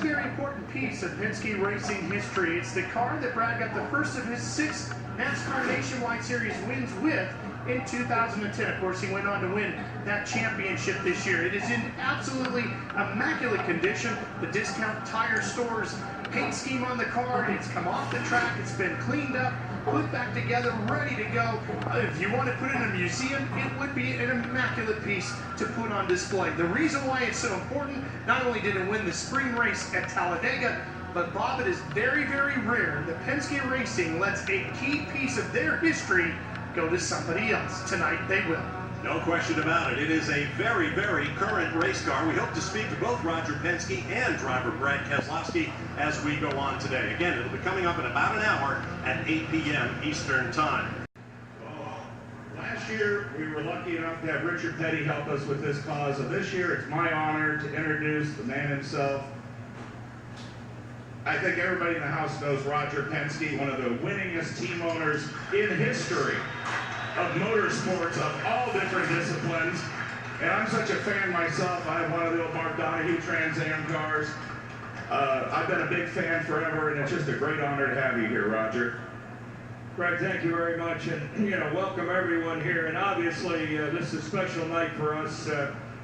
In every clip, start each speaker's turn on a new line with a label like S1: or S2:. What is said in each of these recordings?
S1: very important piece of Penske racing history. It's the car that Brad got the first of his 6 NASCAR Nationwide Series wins with in 2010. Of course, he went on to win that championship this year. It is in absolutely immaculate condition. The discount tire stores paint scheme on the car, it's come off the track, it's been cleaned up, put back together, ready to go. If you want to put it in a museum, it would be an immaculate piece to put on display. The reason why it's so important, not only did it win the spring race at Talladega, but Bob, it is very, very rare that Penske Racing lets a key piece of their history go to somebody else. Tonight they will.
S2: No question about it. It is a very, very current race car. We hope to speak to both Rodger Penske and driver Brad Keselowski as we go on today. Again, it'll be coming up in about an hour at 8 p.m. Eastern Time.
S3: Last year, we were lucky enough to have Richard Petty help us with this cause. So this year, it's my honor to introduce the man himself. I think everybody in the house knows Rodger Penske, one of the winningest team owners in history of motorsports of all different disciplines. And I'm such a fan myself. I have one of the old Mark Donahue Trans Am cars. I've been a big fan forever, and it's just a great honor to have you here, Rodger.
S4: Greg, thank you very much, and welcome everyone here. And obviously, this is a special night for us.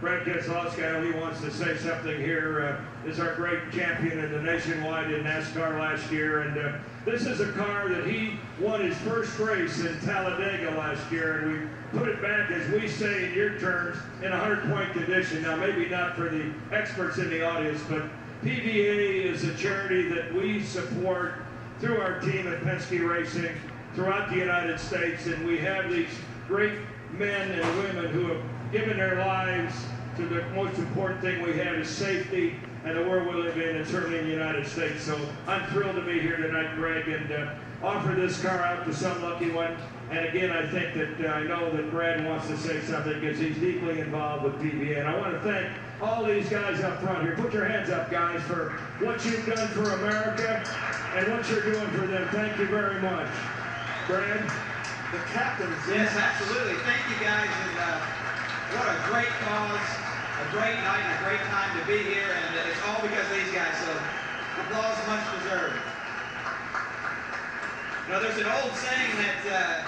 S4: Brad Keselowski, I know he wants to say something here. Is our great champion in the Nationwide in NASCAR last year, and this is a car that he won his first race in Talladega last year, and we put it back, as we say in your terms, in 100-point condition. Now, maybe not for the experts in the audience, but PVA is a charity that we support through our team at Penske Racing throughout the United States, and we have these great men and women who have given their lives to the most important thing we have is safety and the world we live in, and certainly in the United States. So I'm thrilled to be here tonight, Greg, and offer this car out to some lucky one. And again, I think that I know that Brad wants to say something because he's deeply involved with PVA. And I want to thank all these guys up front here. Put your hands up, guys, for what you've done for America and what you're doing for them. Thank you very much. Brad?
S5: The captain. Yes, absolutely. Thank you, guys. And what a great cause, a great night, and a great time to be here. And it's all because of these guys. So applause much deserved. You know, there's an old saying that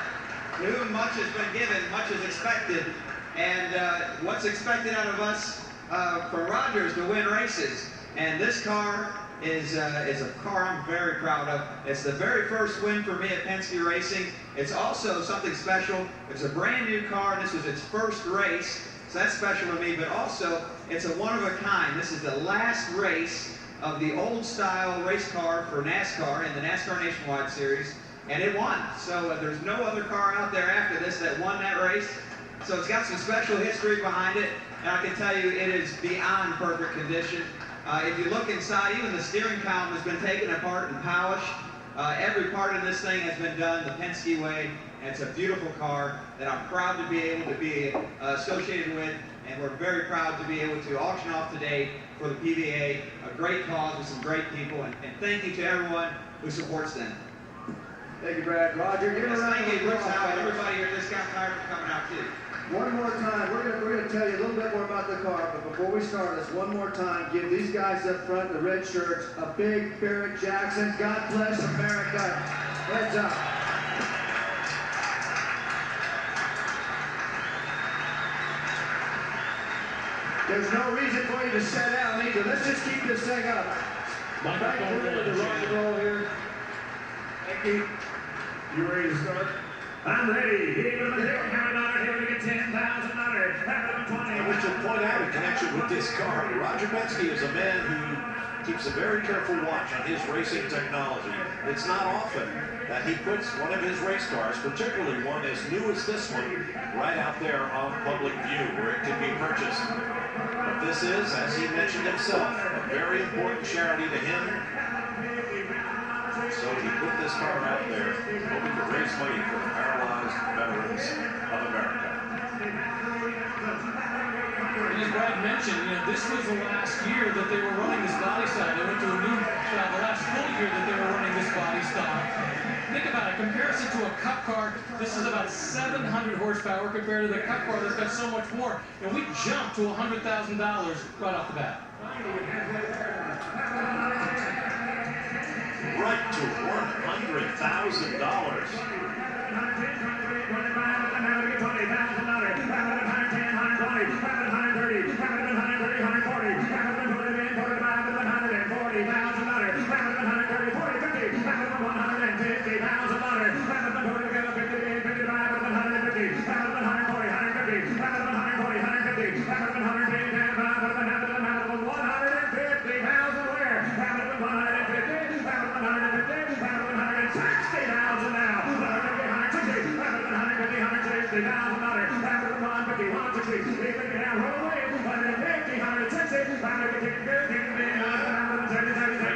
S5: to whom much has been given, much is expected. And what's expected out of us for Rodger is to win races. And this car is a car I'm very proud of. It's the very first win for me at Penske Racing. It's also something special. It's a brand new car. This was its first race, so that's special to me. But also, it's a one-of-a-kind. This is the last race of the old-style race car for NASCAR in the NASCAR Nationwide Series, and it won. So there's no other car out there after this that won that race. So it's got some special history behind it, and I can tell you it is beyond perfect condition. If you look inside, even the steering column has been taken apart and polished. Every part of this thing has been done the Penske way, and it's a beautiful car that I'm proud to be able to be associated with, and we're very proud to be able to auction off today for the PVA, a great cause with some great people, and thank you to everyone who supports them.
S6: Thank you, Brad. Rodger, give a round of applause.
S5: Thank you, Brooks, and everybody here at Discount Tire for coming out too.
S6: One more time, we're gonna tell you a little bit more about the car, but before we start this, one more time, give these guys up front, the red shirts, a big Barrett Jackson. God bless America. Heads up. There's no reason for you to sit down either. Let's just keep this thing up. Back to the rock and roll here. Thank you.
S3: You ready to start?
S4: I'm ready. Here we go. Here we get $10,000.
S2: I wish to point out in connection with this car, Rodger Penske is a man who keeps a very careful watch on his racing technology. It's not often that he puts one of his race cars, particularly one as new as this one, right out there on public view where it can be purchased. But this is, as he mentioned himself, a very important charity to him. So he put this car out there hoping to raise money for the paralyzed veterans of America.
S7: And as Brad mentioned, this was the last year that they were running this body style. They went to a new, the last full year that they were running this body style. Think about it, comparison to a Cup car, this is about 700 horsepower compared to the Cup car that's got so much more. And we jumped to $100,000 right off the bat.
S2: Right to $100,000.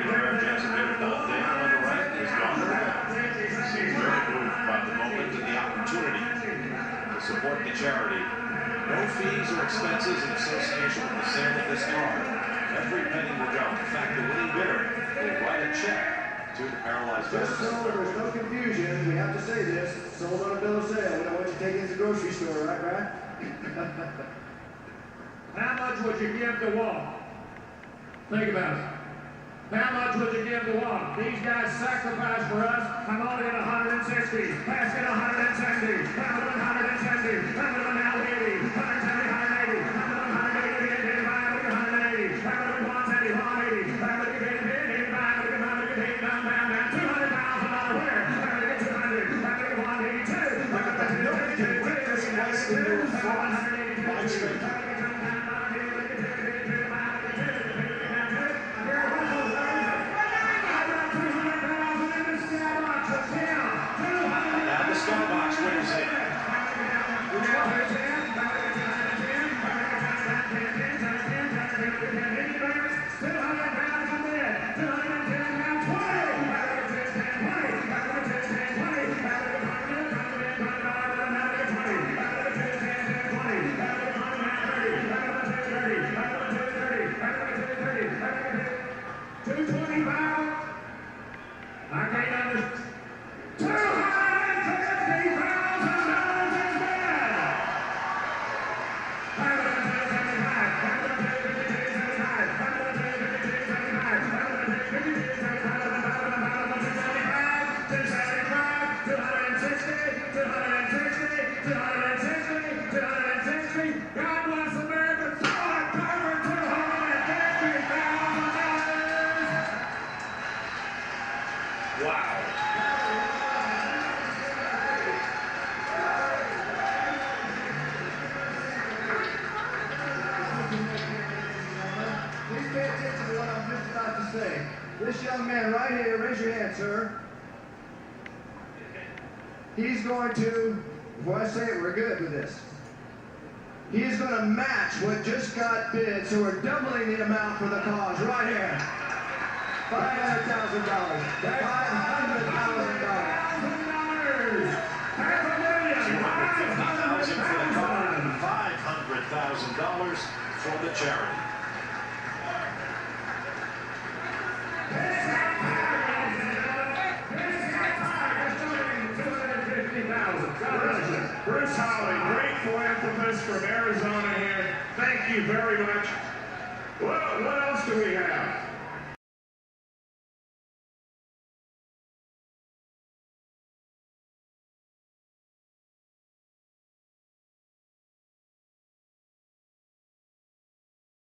S2: Barrett Jackson down on the right. He's gone around. Seems very moved by the moment and the opportunity to support the charity. No fees or expenses in association with the sale of this car. Every penny will count. In fact, the winning bidder will write a check to the paralyzed
S6: Just
S2: veteran.
S6: so there's no confusion, we have to say this, sold on a bill of sale. We don't want you taking it to the grocery store, right, Brad?
S4: How much would you give to walk? Think about it. How much would you give to walk? These guys sacrificed for us. I'm only at 160. Pass it 170. 170. 180. 170. 180. 180. 180.
S2: Now the skybox weighs in.
S6: This young man right here, raise your hand, sir. He's going to, before I say it, we're good with this. He's going to match what just got bid, so we're doubling the amount for the cause right here. $500,000. $500,000.
S2: $250,000 for the car and $500,000 for the charity.
S3: Bruce Holly, great philanthropist from Arizona here. Thank you very much. Well, what else do we have?